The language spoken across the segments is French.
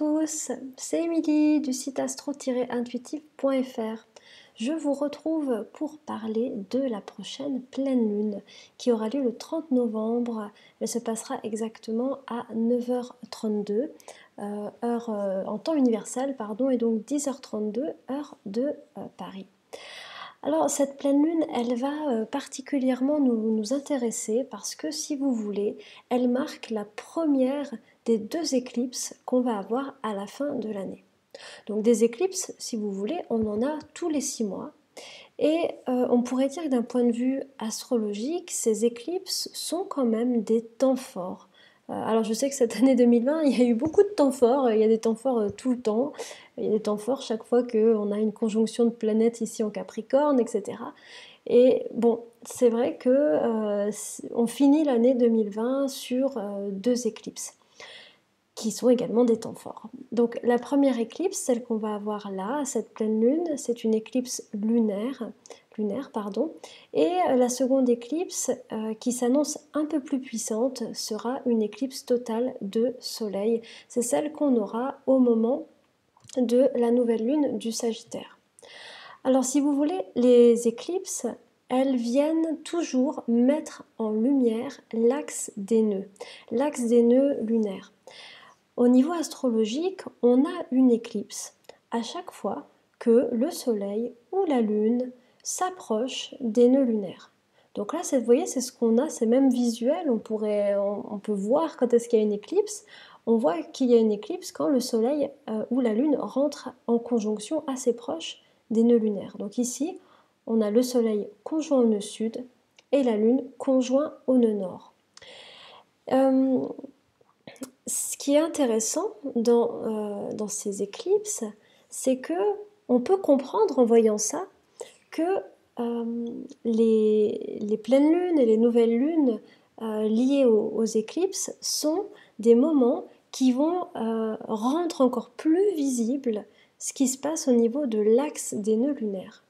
tous, c'est Émilie du site astro-intuitive.fr. Je vous retrouve pour parler de la prochaine pleine lune qui aura lieu le 30 novembre. Elle se passera exactement à 9h32, heure en temps universel, pardon, et donc 10h32, heure de Paris. Alors cette pleine lune, elle va particulièrement nous intéresser parce que si vous voulez, elle marque la première des 2 éclipses qu'on va avoir à la fin de l'année. Donc des éclipses, si vous voulez, on en a tous les 6 mois. Et on pourrait dire que d'un point de vue astrologique, ces éclipses sont quand même des temps forts. Alors je sais que cette année 2020, il y a eu beaucoup de temps forts, il y a des temps forts tout le temps, il y a des temps forts chaque fois qu'on a une conjonction de planètes ici en Capricorne, etc. Et bon, c'est vrai que on finit l'année 2020 sur 2 éclipses qui sont également des temps forts. Donc la première éclipse, celle qu'on va avoir là, cette pleine lune, c'est une éclipse lunaire, et la seconde éclipse qui s'annonce un peu plus puissante sera une éclipse totale de soleil. C'est celle qu'on aura au moment de la nouvelle lune du Sagittaire. Alors si vous voulez, les éclipses, elles viennent toujours mettre en lumière l'axe des nœuds lunaires. Au niveau astrologique, on a une éclipse à chaque fois que le soleil ou la lune s'approche des nœuds lunaires. Donc là, vous voyez, c'est ce qu'on a, c'est même visuel, on peut voir quand est-ce qu'il y a une éclipse. On voit qu'il y a une éclipse quand le soleil ou la lune rentre en conjonction assez proche des nœuds lunaires. Donc ici, on a le soleil conjoint au nœud sud et la lune conjoint au nœud nord. Ce qui est intéressant dans ces éclipses, c'est que on peut comprendre en voyant ça que les pleines lunes et les nouvelles lunes liées aux éclipses sont des moments qui vont rendre encore plus visible ce qui se passe au niveau de l'axe des nœuds lunaires.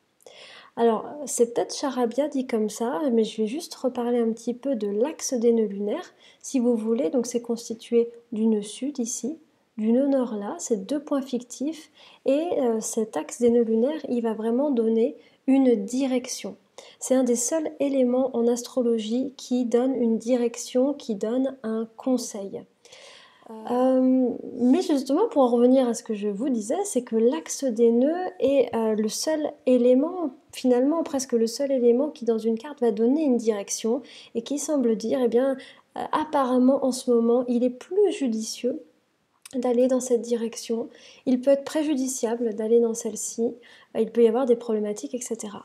Alors, c'est peut-être charabia dit comme ça, mais je vais juste reparler un petit peu de l'axe des nœuds lunaires. Si vous voulez, donc c'est constitué du nœud sud ici, du nœud nord là, c'est 2 points fictifs, et cet axe des nœuds lunaires, il va vraiment donner une direction. C'est un des seuls éléments en astrologie qui donne une direction, qui donne un conseil. Mais justement, pour en revenir à ce que je vous disais, c'est que l'axe des nœuds est le seul élément, finalement presque le seul élément qui dans une carte va donner une direction et qui semble dire, eh bien, apparemment en ce moment, il est plus judicieux d'aller dans cette direction, il peut être préjudiciable d'aller dans celle-ci, il peut y avoir des problématiques, etc.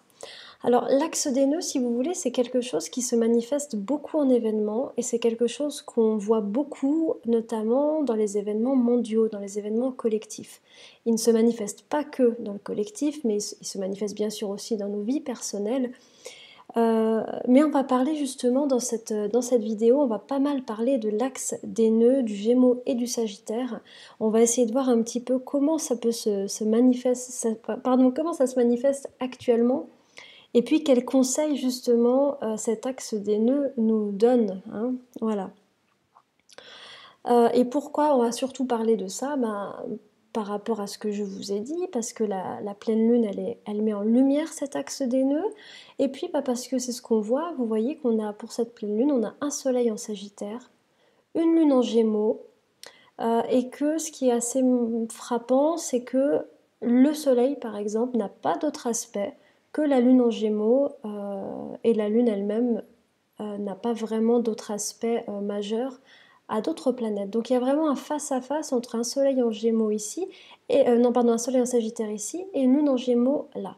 Alors l'axe des nœuds, si vous voulez, c'est quelque chose qui se manifeste beaucoup en événements et c'est quelque chose qu'on voit beaucoup, notamment dans les événements mondiaux, dans les événements collectifs. Il ne se manifeste pas que dans le collectif, mais il se manifeste bien sûr aussi dans nos vies personnelles. Mais on va parler justement dans cette vidéo, on va pas mal parler de l'axe des nœuds, du Gémeaux et du Sagittaire. On va essayer de voir un petit peu comment ça peut comment ça se manifeste actuellement. Et puis quels conseils justement cet axe des nœuds nous donne, hein, voilà. Et pourquoi on va surtout parler de ça par rapport à ce que je vous ai dit, parce que la pleine lune, elle met en lumière cet axe des nœuds, et puis parce que c'est ce qu'on voit, vous voyez qu'on a pour cette pleine lune, on a un soleil en Sagittaire, une lune en Gémeaux, et que ce qui est assez frappant, c'est que le soleil, par exemple, n'a pas d'autre aspect que la lune en Gémeaux, et la lune elle-même n'a pas vraiment d'autre aspect majeur à d'autres planètes. Donc il y a vraiment un face-à-face entre un soleil en Gémeaux ici, et un soleil en Sagittaire ici, et une lune en Gémeaux là.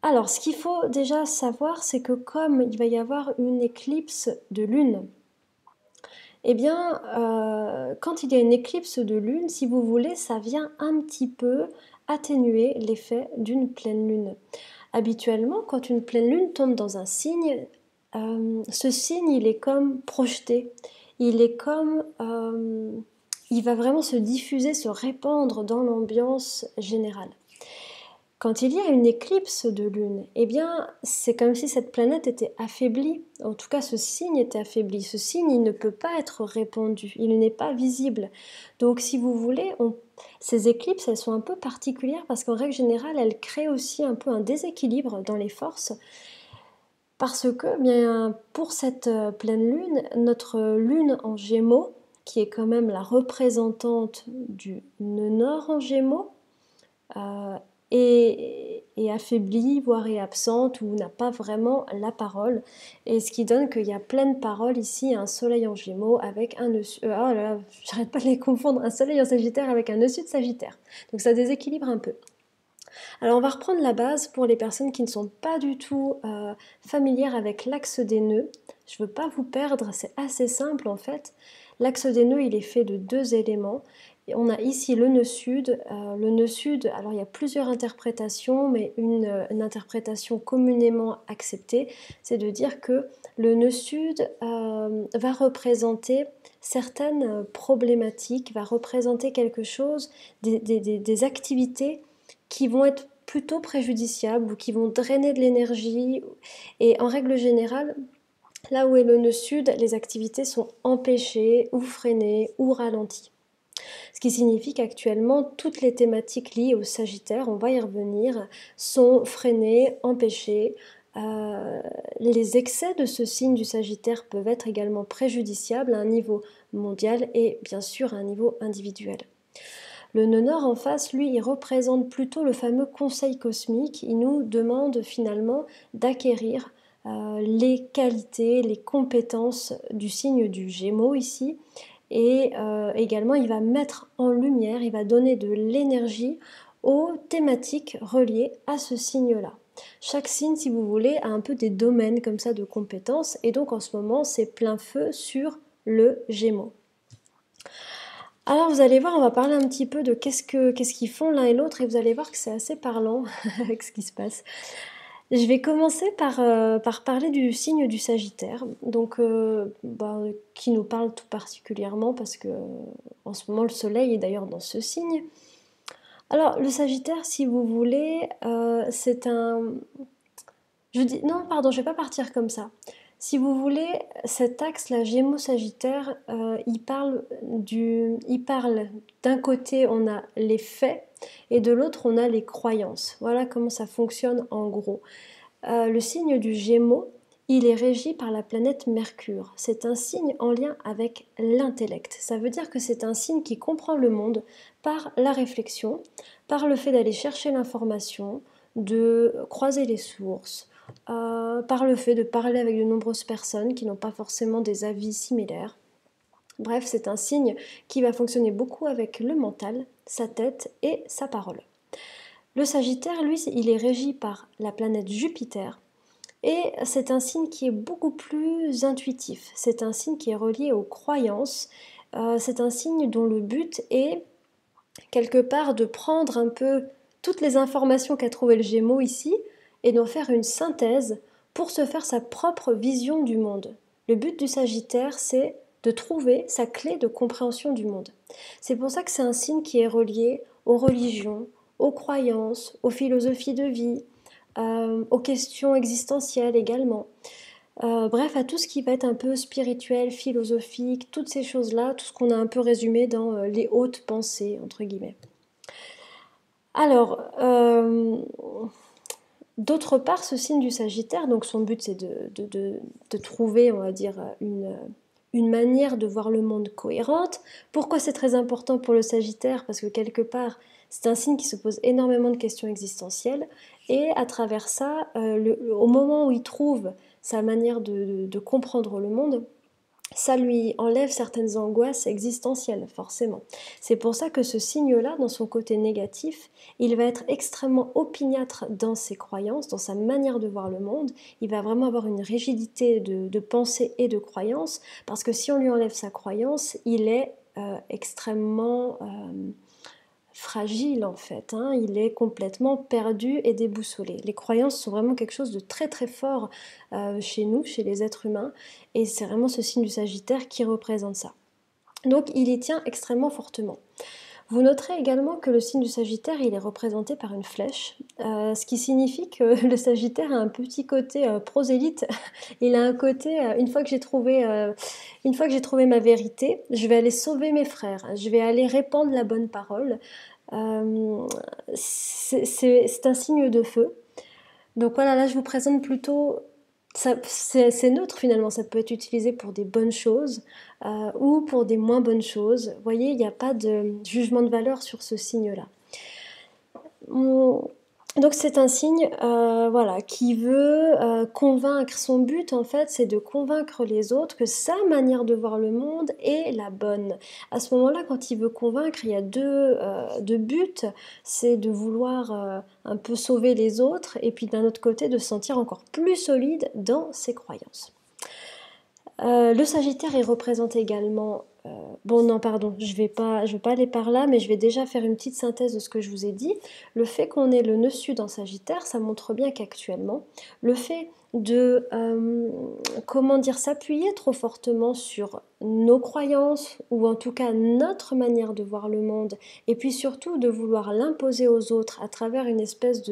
Alors ce qu'il faut déjà savoir, c'est que comme il va y avoir une éclipse de lune, eh bien, quand il y a une éclipse de lune, si vous voulez, ça vient un petit peu atténuer l'effet d'une pleine lune. Habituellement, quand une pleine lune tombe dans un signe, ce signe, il est comme projeté. Il est comme... il va vraiment se diffuser, se répandre dans l'ambiance générale. Quand il y a une éclipse de lune, eh bien, c'est comme si cette planète était affaiblie. En tout cas, ce signe était affaibli. Ce signe, il ne peut pas être répandu. Il n'est pas visible. Donc, si vous voulez, ces éclipses, elles sont un peu particulières parce qu'en règle générale, elles créent aussi un peu un déséquilibre dans les forces. Parce que, bien, pour cette pleine lune, notre lune en Gémeaux, qui est quand même la représentante du nœud nord en Gémeaux, euh, est affaiblie, voire est absente ou n'a pas vraiment la parole. Et ce qui donne qu'il y a pleine parole ici, un soleil en Gémeaux avec un nœud sud. Oh là là, j'arrête pas de les confondre, un soleil en Sagittaire avec un nœud sud Sagittaire. Donc ça déséquilibre un peu. Alors on va reprendre la base pour les personnes qui ne sont pas du tout familières avec l'axe des nœuds. Je ne veux pas vous perdre, c'est assez simple en fait. L'axe des nœuds, il est fait de 2 éléments. Et on a ici le nœud sud. Le nœud sud, alors il y a plusieurs interprétations, mais une interprétation communément acceptée, c'est de dire que le nœud sud va représenter certaines problématiques, va représenter quelque chose, des activités qui vont être plutôt préjudiciables ou qui vont drainer de l'énergie. Et en règle générale, là où est le nœud sud, les activités sont empêchées ou freinées ou ralenties. Ce qui signifie qu'actuellement, toutes les thématiques liées au Sagittaire, on va y revenir, sont freinées, empêchées. Les excès de ce signe du Sagittaire peuvent être également préjudiciables à un niveau mondial et bien sûr à un niveau individuel. Le nœud nord en face, lui, il représente plutôt le fameux conseil cosmique. Il nous demande finalement d'acquérir les qualités, les compétences du signe du Gémeaux ici. Et également, il va mettre en lumière, il va donner de l'énergie aux thématiques reliées à ce signe-là. Chaque signe, si vous voulez, a un peu des domaines comme ça de compétences. Et donc en ce moment, c'est plein feu sur le Gémeaux. Alors vous allez voir, on va parler un petit peu de qu'est-ce qu'ils font l'un et l'autre et vous allez voir que c'est assez parlant avec ce qui se passe. Je vais commencer par parler du signe du Sagittaire, donc qui nous parle tout particulièrement parce que en ce moment le soleil est d'ailleurs dans ce signe. Alors le Sagittaire, si vous voulez, c'est un... Non, pardon, je vais pas partir comme ça. Si vous voulez, cet axe-là, Gémeaux-Sagittaire, il parle d'un côté, on a les faits, et de l'autre, on a les croyances. Voilà comment ça fonctionne en gros. Le signe du Gémeaux, il est régi par la planète Mercure. C'est un signe en lien avec l'intellect. Ça veut dire que c'est un signe qui comprend le monde par la réflexion, par le fait d'aller chercher l'information, de croiser les sources, par le fait de parler avec de nombreuses personnes qui n'ont pas forcément des avis similaires. Bref, c'est un signe qui va fonctionner beaucoup avec le mental, sa tête et sa parole. Le Sagittaire, lui, il est régi par la planète Jupiter et c'est un signe qui est beaucoup plus intuitif. C'est un signe qui est relié aux croyances. C'est un signe dont le but est quelque part de prendre un peu toutes les informations qu'a trouvé le Gémeaux ici et d'en faire une synthèse pour se faire sa propre vision du monde. Le but du Sagittaire, c'est de trouver sa clé de compréhension du monde. C'est pour ça que c'est un signe qui est relié aux religions, aux croyances, aux philosophies de vie, aux questions existentielles également. Bref, à tout ce qui va être un peu spirituel, philosophique, toutes ces choses-là, tout ce qu'on a un peu résumé dans les hautes pensées, entre guillemets. Alors, d'autre part, ce signe du Sagittaire, donc son but c'est de trouver, on va dire, une manière de voir le monde cohérente. Pourquoi c'est très important pour le Sagittaire? Parce que quelque part, c'est un signe qui se pose énormément de questions existentielles et à travers ça, au moment où il trouve sa manière de comprendre le monde, ça lui enlève certaines angoisses existentielles, forcément. C'est pour ça que ce signe-là, dans son côté négatif, il va être extrêmement opiniâtre dans ses croyances, dans sa manière de voir le monde. Il va vraiment avoir une rigidité de pensée et de croyance, parce que si on lui enlève sa croyance, il est extrêmement fragile en fait, hein. Il est complètement perdu et déboussolé. Les croyances sont vraiment quelque chose de très très fort chez nous, chez les êtres humains, et c'est vraiment ce signe du Sagittaire qui représente ça. Donc il y tient extrêmement fortement. Vous noterez également que le signe du Sagittaire, il est représenté par une flèche, ce qui signifie que le Sagittaire a un petit côté prosélyte. Il a un côté, une fois que j'ai trouvé ma vérité, je vais aller sauver mes frères, je vais aller répandre la bonne parole. C'est un signe de feu. Donc voilà, là je vous présente plutôt, c'est neutre finalement, ça peut être utilisé pour des bonnes choses ou pour des moins bonnes choses. Vous voyez, il n'y a pas de jugement de valeur sur ce signe-là. Donc c'est un signe voilà, qui veut convaincre. Son but en fait, c'est de convaincre les autres que sa manière de voir le monde est la bonne. À ce moment-là, quand il veut convaincre, il y a deux buts. C'est de vouloir un peu sauver les autres et puis d'un autre côté de se sentir encore plus solide dans ses croyances. Le Sagittaire est représenté également. Bon, non, pardon, je vais pas aller par là, mais je vais déjà faire une petite synthèse de ce que je vous ai dit. Le fait qu'on ait le nœud sud en Sagittaire, ça montre bien qu'actuellement, le fait de, comment dire, s'appuyer trop fortement sur nos croyances, ou en tout cas notre manière de voir le monde, et puis surtout de vouloir l'imposer aux autres à travers une espèce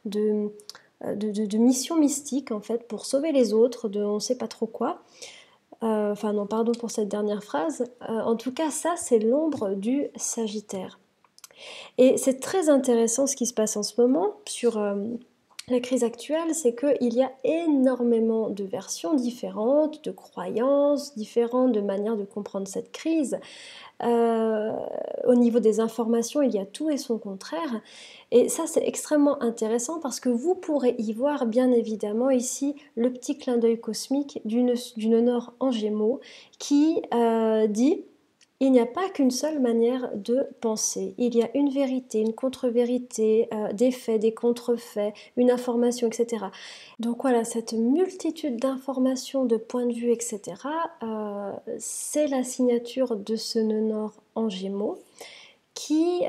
de mission mystique, en fait, pour sauver les autres, de on ne sait pas trop quoi. Enfin non, pardon pour cette dernière phrase. En tout cas, ça, c'est l'ombre du Sagittaire. Et c'est très intéressant ce qui se passe en ce moment sur la crise actuelle, c'est qu'il y a énormément de versions différentes, de croyances différentes, de manières de comprendre cette crise. Au niveau des informations, il y a tout et son contraire. Et ça, c'est extrêmement intéressant parce que vous pourrez y voir, bien évidemment, ici, le petit clin d'œil cosmique d'une Nord en Gémeaux qui dit il n'y a pas qu'une seule manière de penser. Il y a une vérité, une contre-vérité, des faits, des contrefaits, une information, etc. Donc voilà, cette multitude d'informations, de points de vue, etc., c'est la signature de ce nœud nord en Gémeaux qui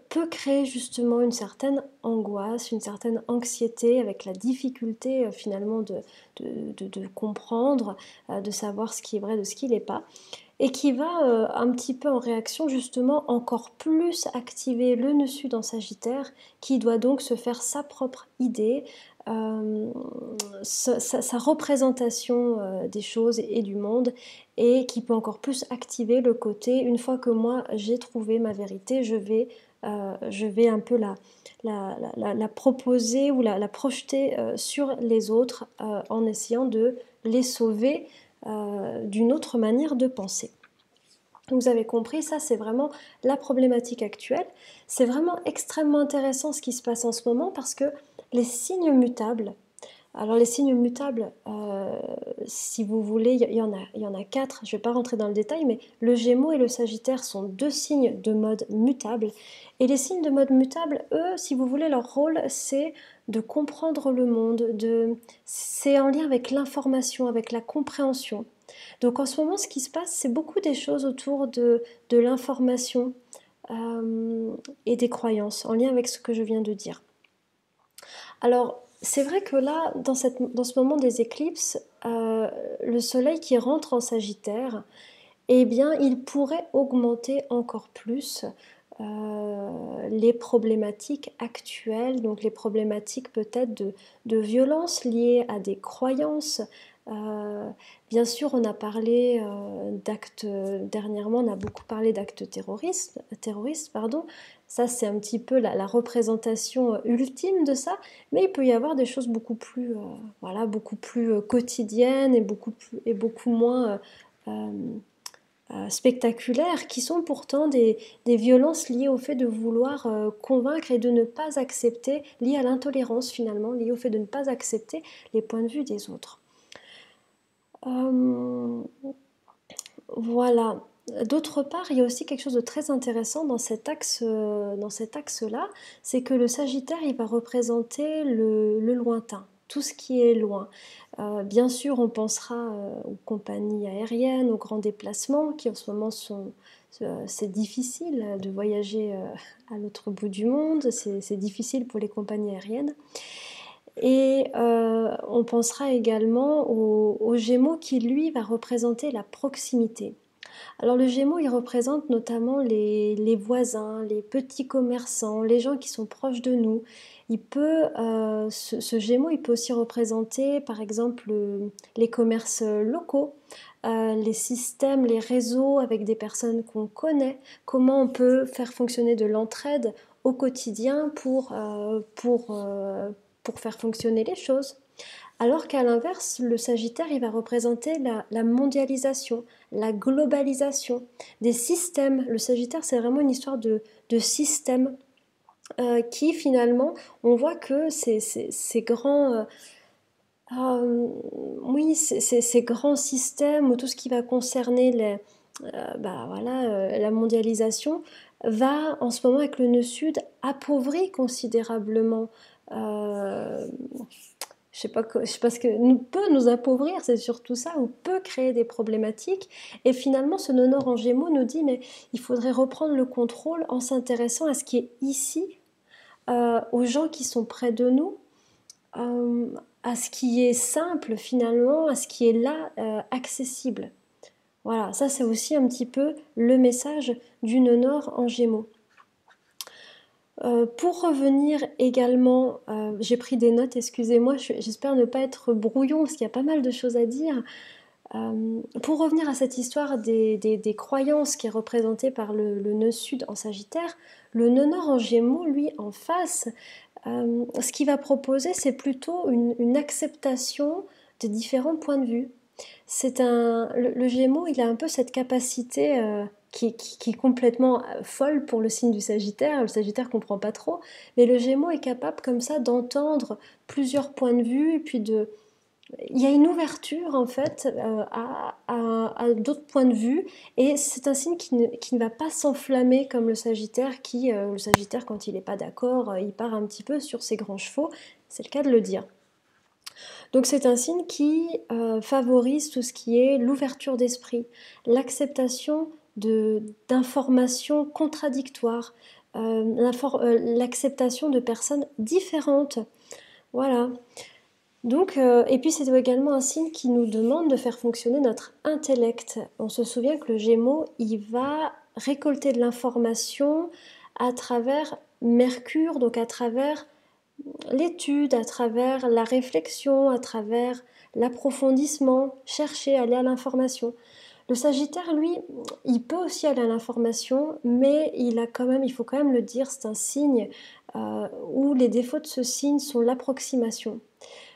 peut créer justement une certaine angoisse, une certaine anxiété avec la difficulté finalement de comprendre, de savoir ce qui est vrai de ce qui n'est pas et qui va un petit peu en réaction justement encore plus activer le nœud sud en Sagittaire qui doit donc se faire sa propre idée, sa représentation des choses et du monde et qui peut encore plus activer le côté une fois que moi j'ai trouvé ma vérité, je vais un peu la proposer ou la projeter sur les autres en essayant de les sauver d'une autre manière de penser. Vous avez compris, ça c'est vraiment la problématique actuelle. C'est vraiment extrêmement intéressant ce qui se passe en ce moment parce que les signes mutables, alors les signes mutables, si vous voulez, il y en a 4, je ne vais pas rentrer dans le détail, mais le Gémeaux et le Sagittaire sont 2 signes de mode mutable. Et les signes de mode mutable, eux, si vous voulez, leur rôle, c'est de comprendre le monde, c'est en lien avec l'information, avec la compréhension. Donc en ce moment, ce qui se passe, c'est beaucoup des choses autour de l'information et des croyances, en lien avec ce que je viens de dire. Alors, c'est vrai que là, dans ce moment des éclipses, le soleil qui rentre en Sagittaire, eh bien, il pourrait augmenter encore plus les problématiques actuelles, donc les problématiques peut-être de violence liées à des croyances. Bien sûr, on a parlé d'actes, dernièrement, on a beaucoup parlé d'actes terroristes, pardon. Ça, c'est un petit peu la représentation ultime de ça, mais il peut y avoir des choses beaucoup plus, voilà, beaucoup plus quotidiennes et beaucoup moins spectaculaires, qui sont pourtant des violences liées au fait de vouloir convaincre et de ne pas accepter, liées à l'intolérance finalement, liées au fait de ne pas accepter les points de vue des autres. Voilà. D'autre part, il y a aussi quelque chose de très intéressant dans cet axe-là, c'est que le Sagittaire, il va représenter le lointain, tout ce qui est loin. Bien sûr, on pensera aux compagnies aériennes, aux grands déplacements, qui en ce moment c'est difficile de voyager à l'autre bout du monde, c'est difficile pour les compagnies aériennes. Et on pensera également au Gémeaux qui, lui, va représenter la proximité. Alors le Gémeaux, il représente notamment les voisins, les petits commerçants, les gens qui sont proches de nous. Ce Gémeaux, il peut aussi représenter, par exemple, les commerces locaux, les systèmes, les réseaux avec des personnes qu'on connaît, comment on peut faire fonctionner de l'entraide au quotidien pour faire fonctionner les choses. Alors qu'à l'inverse, le Sagittaire, il va représenter la mondialisation, la globalisation des systèmes. Le Sagittaire, c'est vraiment une histoire de système qui finalement, on voit que ces grands, oui, ces grands systèmes ou tout ce qui va concerner la mondialisation va en ce moment avec le nœud sud appauvrir considérablement. Euh, je sais pas ce que peut nous appauvrir, c'est surtout ça, ou peut créer des problématiques. Et finalement, ce nœud nord en Gémeaux nous dit, mais il faudrait reprendre le contrôle en s'intéressant à ce qui est ici, aux gens qui sont près de nous, euh, à ce qui est simple finalement, à ce qui est là, accessible. Voilà, ça c'est aussi un petit peu le message du nœud nord en Gémeaux. Pour revenir également, j'ai pris des notes, excusez-moi, j'espère ne pas être brouillon parce qu'il y a pas mal de choses à dire. Pour revenir à cette histoire des croyances qui est représentée par le nœud sud en Sagittaire, le nœud nord en Gémeaux, lui, en face, ce qu'il va proposer, c'est plutôt une acceptation des différents points de vue. Le Gémeaux, il a un peu cette capacité qui est complètement folle pour le signe du Sagittaire. Le Sagittaire comprend pas trop, mais le Gémeaux est capable comme ça d'entendre plusieurs points de vue et puis il y a une ouverture en fait à d'autres points de vue et c'est un signe qui ne va pas s'enflammer comme le Sagittaire le Sagittaire quand il n'est pas d'accord, il part un petit peu sur ses grands chevaux, c'est le cas de le dire. Donc c'est un signe qui favorise tout ce qui est l'ouverture d'esprit, l'acceptation d'informations contradictoires, l'acceptation de personnes différentes. Voilà. Donc, et puis c'est également un signe qui nous demande de faire fonctionner notre intellect. On se souvient que le Gémeaux, il va récolter de l'information à travers Mercure, donc à travers l'étude, à travers la réflexion, à travers l'approfondissement, chercher, aller à l'information. Le Sagittaire, lui, il peut aussi aller à l'information, mais il faut quand même le dire, c'est un signe où les défauts de ce signe sont l'approximation.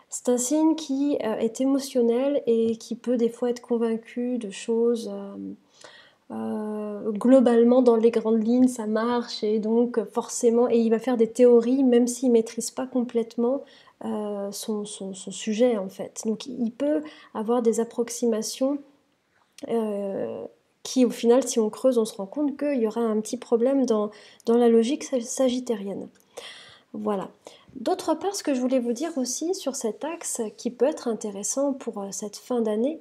C'est un signe qui est émotionnel et qui peut des fois être convaincu de choses globalement dans les grandes lignes ça marche et donc forcément et il va faire des théories même s'il ne maîtrise pas complètement son sujet en fait. Donc il peut avoir des approximations qui au final si on creuse on se rend compte qu'il y aura un petit problème dans la logique sagittarienne. Voilà. D'autre part, ce que je voulais vous dire aussi sur cet axe qui peut être intéressant pour cette fin d'année,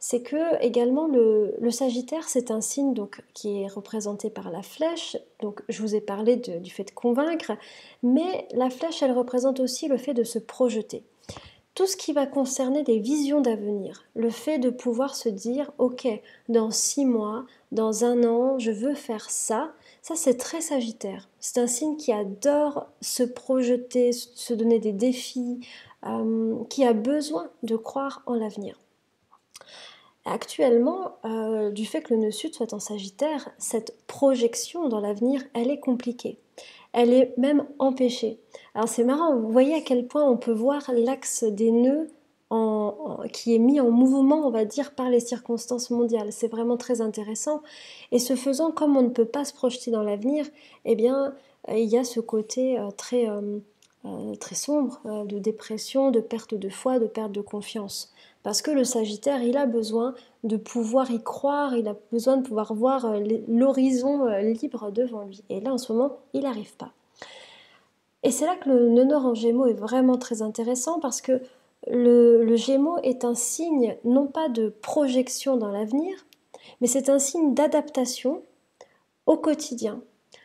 c'est que également le Sagittaire, c'est un signe donc, qui est représenté par la flèche. Donc je vous ai parlé du fait de convaincre, mais la flèche, elle représente aussi le fait de se projeter. Tout ce qui va concerner des visions d'avenir, le fait de pouvoir se dire, ok, dans 6 mois, dans 1 an, je veux faire ça, ça c'est très Sagittaire. C'est un signe qui adore se projeter, se donner des défis, qui a besoin de croire en l'avenir. Actuellement, du fait que le nœud sud soit en Sagittaire, cette projection dans l'avenir, elle est compliquée. Elle est même empêchée. Alors c'est marrant, vous voyez à quel point on peut voir l'axe des nœuds qui est mis en mouvement, on va dire, par les circonstances mondiales. C'est vraiment très intéressant. Et ce faisant, comme on ne peut pas se projeter dans l'avenir, eh bien, il y a ce côté très sombre de dépression, de perte de foi, de perte de confiance. Parce que le Sagittaire, il a besoin de pouvoir y croire, il a besoin de pouvoir voir l'horizon libre devant lui. Et là, en ce moment, il n'arrive pas. Et c'est là que le nœud nord en Gémeaux est vraiment très intéressant parce que le Gémeaux est un signe non pas de projection dans l'avenir, mais c'est un signe d'adaptation au quotidien.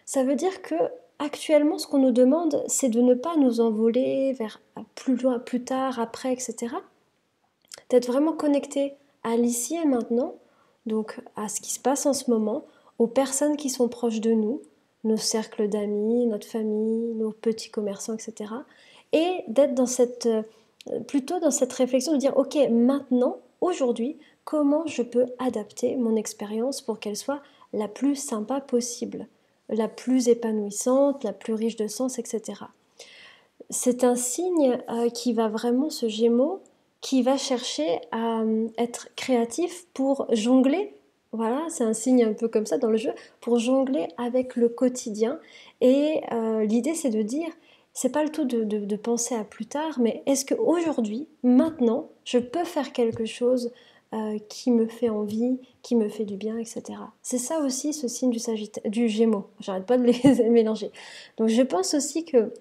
Ça veut dire que actuellement, ce qu'on nous demande, c'est de ne pas nous envoler vers plus loin, plus tard, après, etc. D'être vraiment connecté à l'ici et maintenant, donc à ce qui se passe en ce moment, aux personnes qui sont proches de nous, nos cercles d'amis, notre famille, nos petits commerçants, etc. Et d'être dans plutôt dans cette réflexion de dire, ok, maintenant, aujourd'hui, comment je peux adapter mon expérience pour qu'elle soit la plus sympa possible, la plus épanouissante, la plus riche de sens, etc. C'est un signe qui va vraiment, ce Gémeaux, qui va chercher à être créatif pour jongler. Voilà, c'est un signe un peu comme ça dans le jeu, pour jongler avec le quotidien. Et l'idée, c'est de dire, c'est pas le tout de penser à plus tard, mais est-ce qu'aujourd'hui, maintenant, je peux faire quelque chose qui me fait envie, qui me fait du bien, etc. C'est ça aussi ce signe du Gémeaux. J'arrête pas de les mélanger. Donc je pense aussi que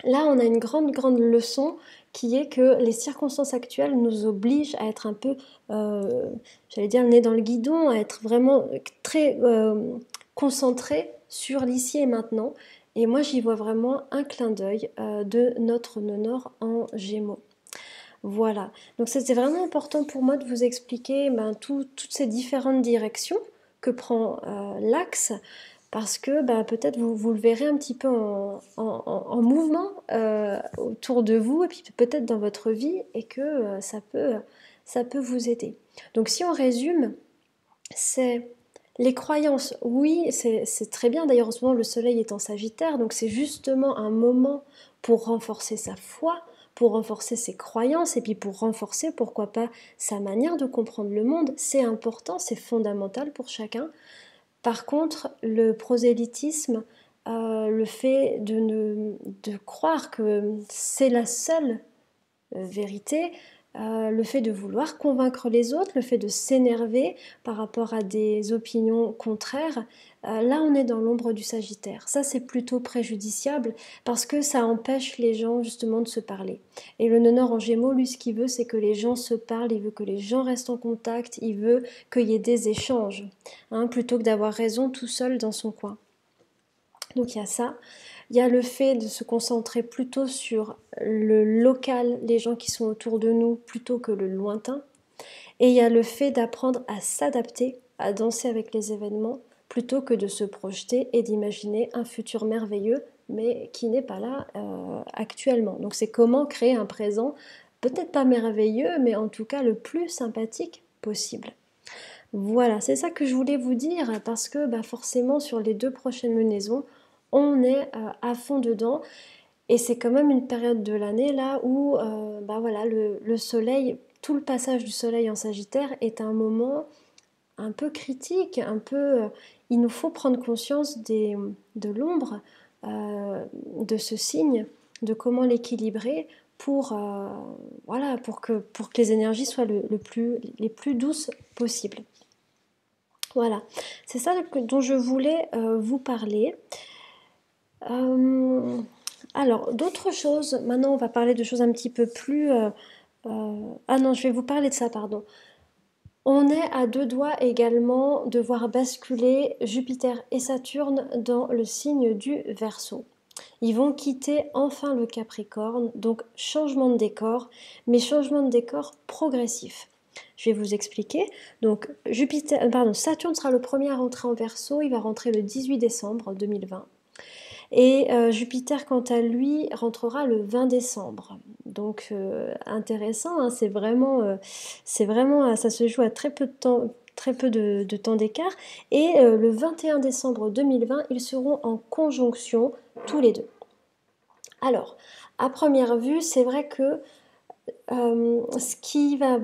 là, on a une grande leçon qui est que les circonstances actuelles nous obligent à être un peu, j'allais dire, le nez dans le guidon, à être vraiment très concentré sur l'ici et maintenant. Et moi, j'y vois vraiment un clin d'œil de notre nonor en Gémeaux. Voilà, donc c'était vraiment important pour moi de vous expliquer toutes ces différentes directions que prend l'axe, parce que peut-être vous le verrez un petit peu en mouvement autour de vous, et puis peut-être dans votre vie, et que ça peut vous aider. Donc si on résume, c'est les croyances, oui, c'est très bien. D'ailleurs, en ce moment, le soleil est en Sagittaire, donc c'est justement un moment pour renforcer sa foi, pour renforcer ses croyances, et puis pour renforcer, pourquoi pas, sa manière de comprendre le monde. C'est important, c'est fondamental pour chacun. Par contre, le prosélytisme, le fait de croire que c'est la seule vérité, le fait de vouloir convaincre les autres, le fait de s'énerver par rapport à des opinions contraires, là on est dans l'ombre du Sagittaire. Ça c'est plutôt préjudiciable parce que ça empêche les gens justement de se parler. Et le nonor en Gémeaux, lui, ce qu'il veut, c'est que les gens se parlent, il veut que les gens restent en contact, il veut qu'il y ait des échanges, plutôt que d'avoir raison tout seul dans son coin. Donc il y a ça. Il y a le fait de se concentrer plutôt sur le local, les gens qui sont autour de nous, plutôt que le lointain. Et il y a le fait d'apprendre à s'adapter, à danser avec les événements, plutôt que de se projeter et d'imaginer un futur merveilleux, mais qui n'est pas là actuellement. Donc c'est comment créer un présent, peut-être pas merveilleux, mais en tout cas le plus sympathique possible. Voilà, c'est ça que je voulais vous dire, parce que forcément sur les 2 prochaines lunaisons, on est à fond dedans. Et c'est quand même une période de l'année là où voilà, le soleil, tout le passage du soleil en Sagittaire est un moment un peu critique, un peu, il nous faut prendre conscience de l'ombre de ce signe, de comment l'équilibrer pour, voilà, pour que les énergies soient les plus douces possibles. Voilà, c'est ça dont je voulais vous parler. Alors, d'autres choses, maintenant on va parler de choses un petit peu plus... ah non, je vais vous parler de ça, pardon. On est à 2 doigts également de voir basculer Jupiter et Saturne dans le signe du Verseau. Ils vont quitter enfin le Capricorne, donc changement de décor, mais changement de décor progressif. Je vais vous expliquer. Donc Saturne sera le premier à rentrer en Verseau, il va rentrer le 18 décembre 2020. Et Jupiter, quant à lui, rentrera le 20 décembre. Donc intéressant, hein, c'est vraiment, ça se joue à très peu de temps d'écart. Et le 21 décembre 2020, ils seront en conjonction tous les deux. Alors, à première vue, c'est vrai que ce qui va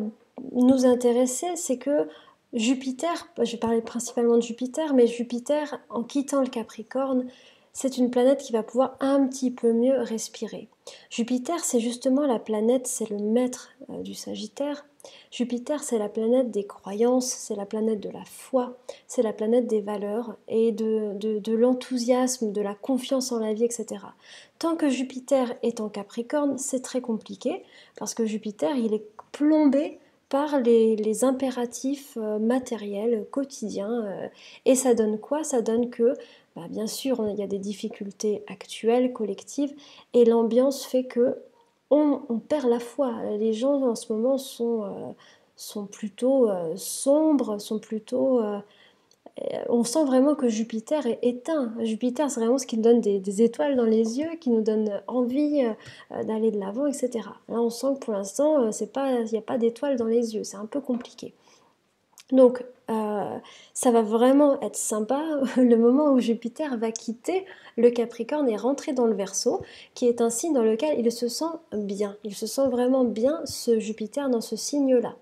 nous intéresser, c'est que Jupiter, je vais parler principalement de Jupiter, mais Jupiter, en quittant le Capricorne, c'est une planète qui va pouvoir un petit peu mieux respirer. Jupiter, c'est justement la planète, c'est le maître du Sagittaire. Jupiter, c'est la planète des croyances, c'est la planète de la foi, c'est la planète des valeurs et de l'enthousiasme, de la confiance en la vie, etc. Tant que Jupiter est en Capricorne, c'est très compliqué parce que Jupiter, il est plombé par les impératifs matériels quotidiens. Et ça donne quoi? Ça donne que, bien sûr, il y a des difficultés actuelles, collectives, et l'ambiance fait que on perd la foi. Les gens en ce moment sont plutôt sombres, sont plutôt... on sent vraiment que Jupiter est éteint. Jupiter, c'est vraiment ce qui nous donne des étoiles dans les yeux, qui nous donne envie d'aller de l'avant, etc. Là, on sent que pour l'instant, il n'y a pas d'étoiles dans les yeux, c'est un peu compliqué. Donc, ça va vraiment être sympa le moment où Jupiter va quitter le Capricorne et rentrer dans le Verseau, qui est un signe dans lequel il se sent bien. Il se sent vraiment bien, ce Jupiter, dans ce signe-là.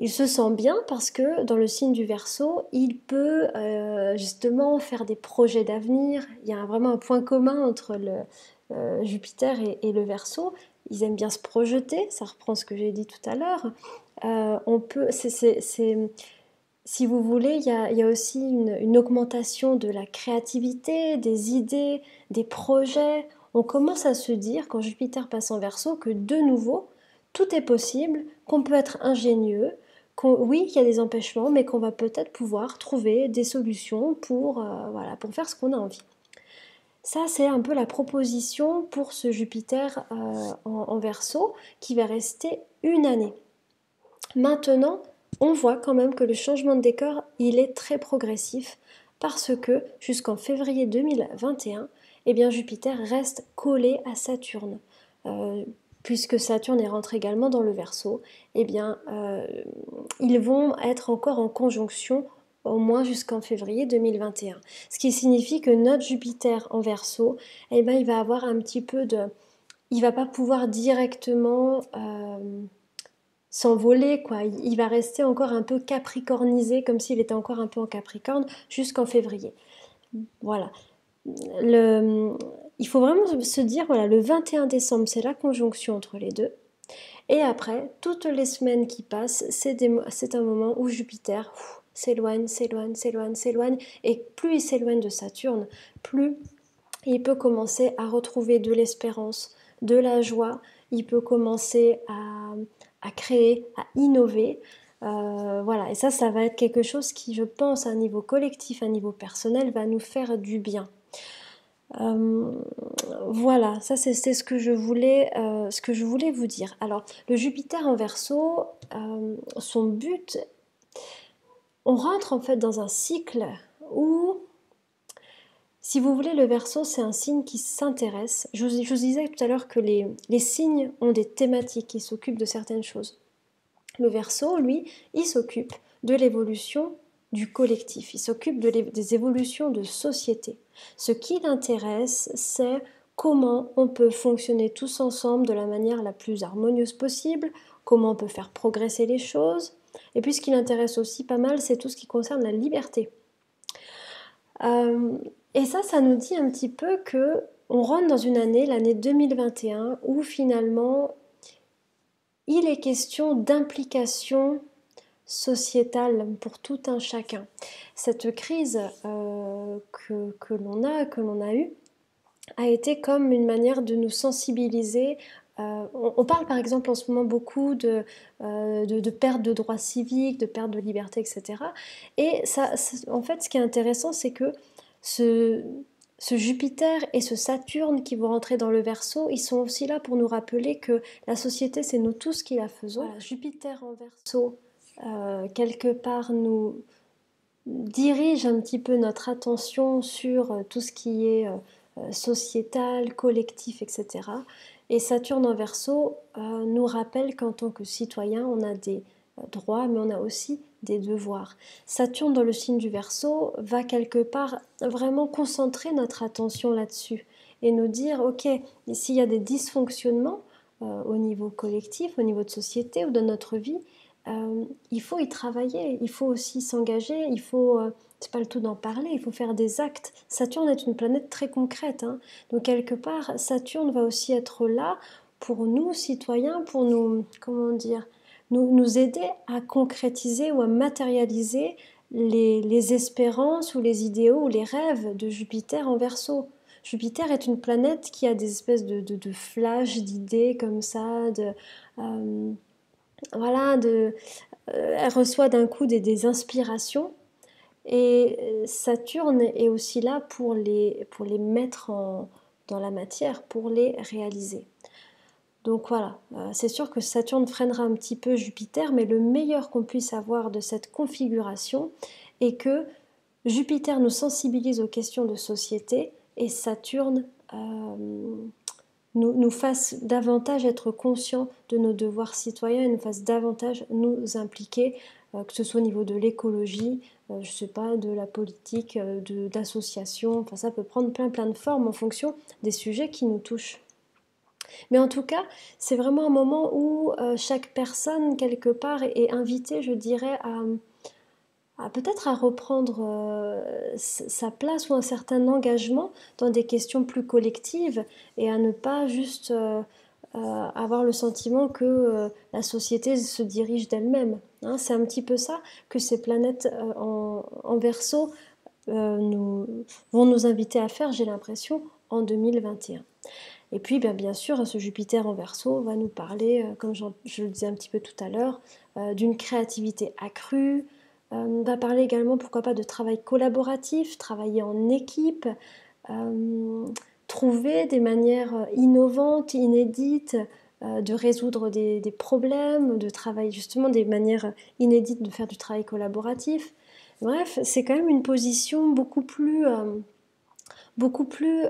Il se sent bien parce que dans le signe du Verseau, il peut justement faire des projets d'avenir. Il y a vraiment un point commun entre Jupiter et le Verseau. Ils aiment bien se projeter, ça reprend ce que j'ai dit tout à l'heure. Si vous voulez, il y a aussi une augmentation de la créativité, des idées, des projets. On commence à se dire, quand Jupiter passe en Verseau, que de nouveau, tout est possible, qu'on peut être ingénieux, oui, qu'il y a des empêchements, mais qu'on va peut-être pouvoir trouver des solutions voilà, pour faire ce qu'on a envie. Ça, c'est un peu la proposition pour ce Jupiter en Verseau qui va rester une année. Maintenant, on voit quand même que le changement de décor, il est très progressif parce que jusqu'en février 2021, eh bien Jupiter reste collé à Saturne. Puisque Saturne est rentré également dans le Verseau, eh bien ils vont être encore en conjonction au moins jusqu'en février 2021. Ce qui signifie que notre Jupiter en Verseau, eh bien, il va avoir un petit peu de... Il va pas pouvoir directement s'envoler, quoi. Il va rester encore un peu capricornisé, comme s'il était encore un peu en Capricorne, jusqu'en février. Voilà. Il faut vraiment se dire, voilà, le 21 décembre, c'est la conjonction entre les deux. Et après, toutes les semaines qui passent, c'est un moment où Jupiter s'éloigne, s'éloigne, s'éloigne, s'éloigne. Et plus il s'éloigne de Saturne, plus il peut commencer à retrouver de l'espérance, de la joie. Il peut commencer à créer, à innover. Voilà, et ça va être quelque chose qui, je pense, à un niveau collectif, à un niveau personnel, va nous faire du bien. Voilà, ça c'est ce que je voulais vous dire. Alors, le Jupiter en Verseau, son but, on rentre en fait dans un cycle où, si vous voulez, le Verseau c'est un signe qui s'intéresse. Je vous disais tout à l'heure que les signes ont des thématiques, ils s'occupent de certaines choses. Le Verseau, lui, il s'occupe de l'évolution du collectif, il s'occupe des évolutions de société. Ce qui l'intéresse, c'est comment on peut fonctionner tous ensemble de la manière la plus harmonieuse possible, comment on peut faire progresser les choses. Et puis ce qui l'intéresse aussi pas mal, c'est tout ce qui concerne la liberté. Et ça nous dit un petit peu que on rentre dans une année, l'année 2021, où finalement il est question d'implication sociétale pour tout un chacun. Cette crise que l'on a eue, a été comme une manière de nous sensibiliser. On parle par exemple en ce moment beaucoup de perte de droits civiques, de perte de liberté, etc. Et ça, en fait, ce qui est intéressant, c'est que ce Jupiter et ce Saturne qui vont rentrer dans le Verseau, ils sont aussi là pour nous rappeler que la société, c'est nous tous qui la faisons. Voilà, Jupiter en Verseau, quelque part, nous dirige un petit peu notre attention sur tout ce qui est sociétal, collectif, etc. Et Saturne en Verseau nous rappelle qu'en tant que citoyen, on a des droits, mais on a aussi des devoirs. Saturne dans le signe du Verseau va quelque part vraiment concentrer notre attention là-dessus et nous dire, ok, s'il y a des dysfonctionnements au niveau collectif, au niveau de société ou de notre vie, il faut y travailler, il faut aussi s'engager, c'est pas le tout d'en parler, il faut faire des actes. Saturne est une planète très concrète, hein. Donc quelque part, Saturne va aussi être là pour nous, citoyens, pour nous, comment dire, nous aider à concrétiser ou à matérialiser les espérances ou les idéaux ou les rêves de Jupiter en Verseau. Jupiter est une planète qui a des espèces de flashs d'idées comme ça, voilà, elle reçoit d'un coup des inspirations. Et Saturne est aussi là pour les mettre dans la matière, pour les réaliser. Donc voilà, c'est sûr que Saturne freinera un petit peu Jupiter, mais le meilleur qu'on puisse avoir de cette configuration est que Jupiter nous sensibilise aux questions de société et Saturne nous fasse davantage être conscients de nos devoirs citoyens et nous fasse davantage nous impliquer, que ce soit au niveau de l'écologie, je sais pas, de la politique, d'associations, enfin ça peut prendre plein de formes en fonction des sujets qui nous touchent. Mais en tout cas, c'est vraiment un moment où chaque personne, quelque part, est invitée, je dirais, à peut-être à reprendre sa place ou un certain engagement dans des questions plus collectives et à ne pas juste avoir le sentiment que la société se dirige d'elle-même. Hein. C'est un petit peu ça que ces planètes en Verseau vont nous inviter à faire, j'ai l'impression, en 2021. Et puis, bien sûr, ce Jupiter en Verseau va nous parler, comme je le disais un petit peu tout à l'heure, d'une créativité accrue, va parler également, pourquoi pas, de travail collaboratif, travailler en équipe, trouver des manières innovantes, inédites, de résoudre des problèmes, de travailler justement des manières inédites de faire du travail collaboratif. Bref, c'est quand même une position beaucoup plus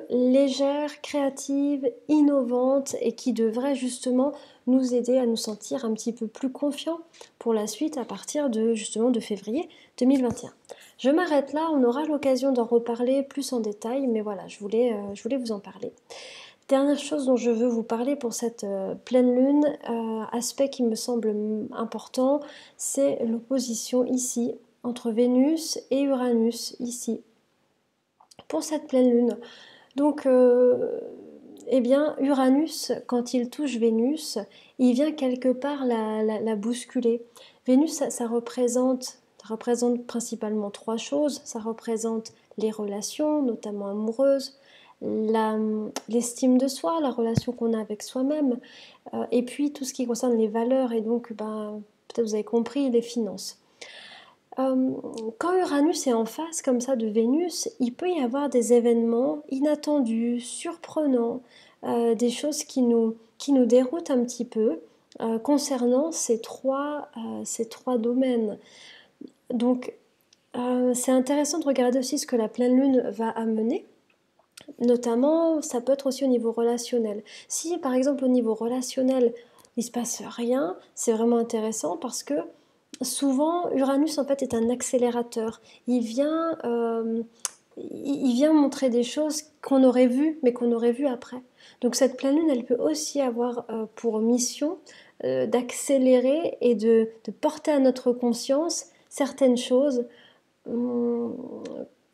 légère, créative, innovante et qui devrait justement nous aider à nous sentir un petit peu plus confiants pour la suite à partir de justement de février 2021. Je m'arrête là, on aura l'occasion d'en reparler plus en détail, mais voilà, je voulais vous en parler. Dernière chose dont je veux vous parler pour cette pleine lune, aspect qui me semble important, c'est l'opposition ici entre Vénus et Uranus, ici, pour cette pleine lune. Donc, eh bien, Uranus, quand il touche Vénus, il vient quelque part la bousculer. Vénus, ça représente principalement trois choses. Ça représente les relations, notamment amoureuses, l'estime de soi, la relation qu'on a avec soi-même, et puis tout ce qui concerne les valeurs et donc, peut-être vous avez compris, les finances. Quand Uranus est en face comme ça de Vénus, il peut y avoir des événements inattendus, surprenants, des choses qui nous déroutent un petit peu concernant ces trois domaines. Donc c'est intéressant de regarder aussi ce que la pleine lune va amener. Notamment, ça peut être aussi au niveau relationnel. Si par exemple au niveau relationnel, il ne se passe rien, c'est vraiment intéressant parce que souvent, Uranus en fait est un accélérateur. Il vient montrer des choses qu'on aurait vues, mais qu'on aurait vues après. Donc cette pleine lune, elle peut aussi avoir pour mission d'accélérer et de porter à notre conscience hum,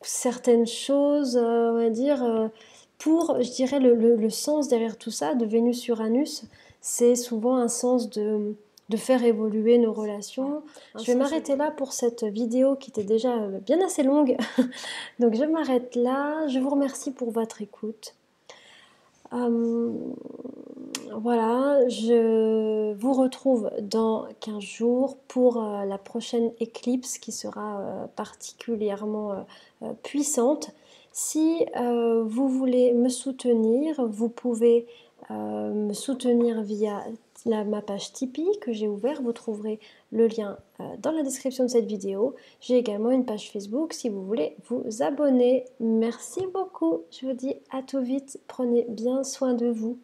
certaines choses, on va dire, pour, je dirais, le sens derrière tout ça, de Vénus-Uranus, c'est souvent un sens de faire évoluer nos relations. Je vais m'arrêter là pour cette vidéo qui était déjà bien assez longue. Donc je m'arrête là. Je vous remercie pour votre écoute. Voilà, je vous retrouve dans 15 jours pour la prochaine éclipse qui sera particulièrement puissante. Si vous voulez me soutenir, vous pouvez me soutenir via ma page Tipeee que j'ai ouverte. Vous trouverez le lien dans la description de cette vidéo. J'ai également une page Facebook si vous voulez vous abonner. Merci beaucoup. Je vous dis à tout vite. Prenez bien soin de vous.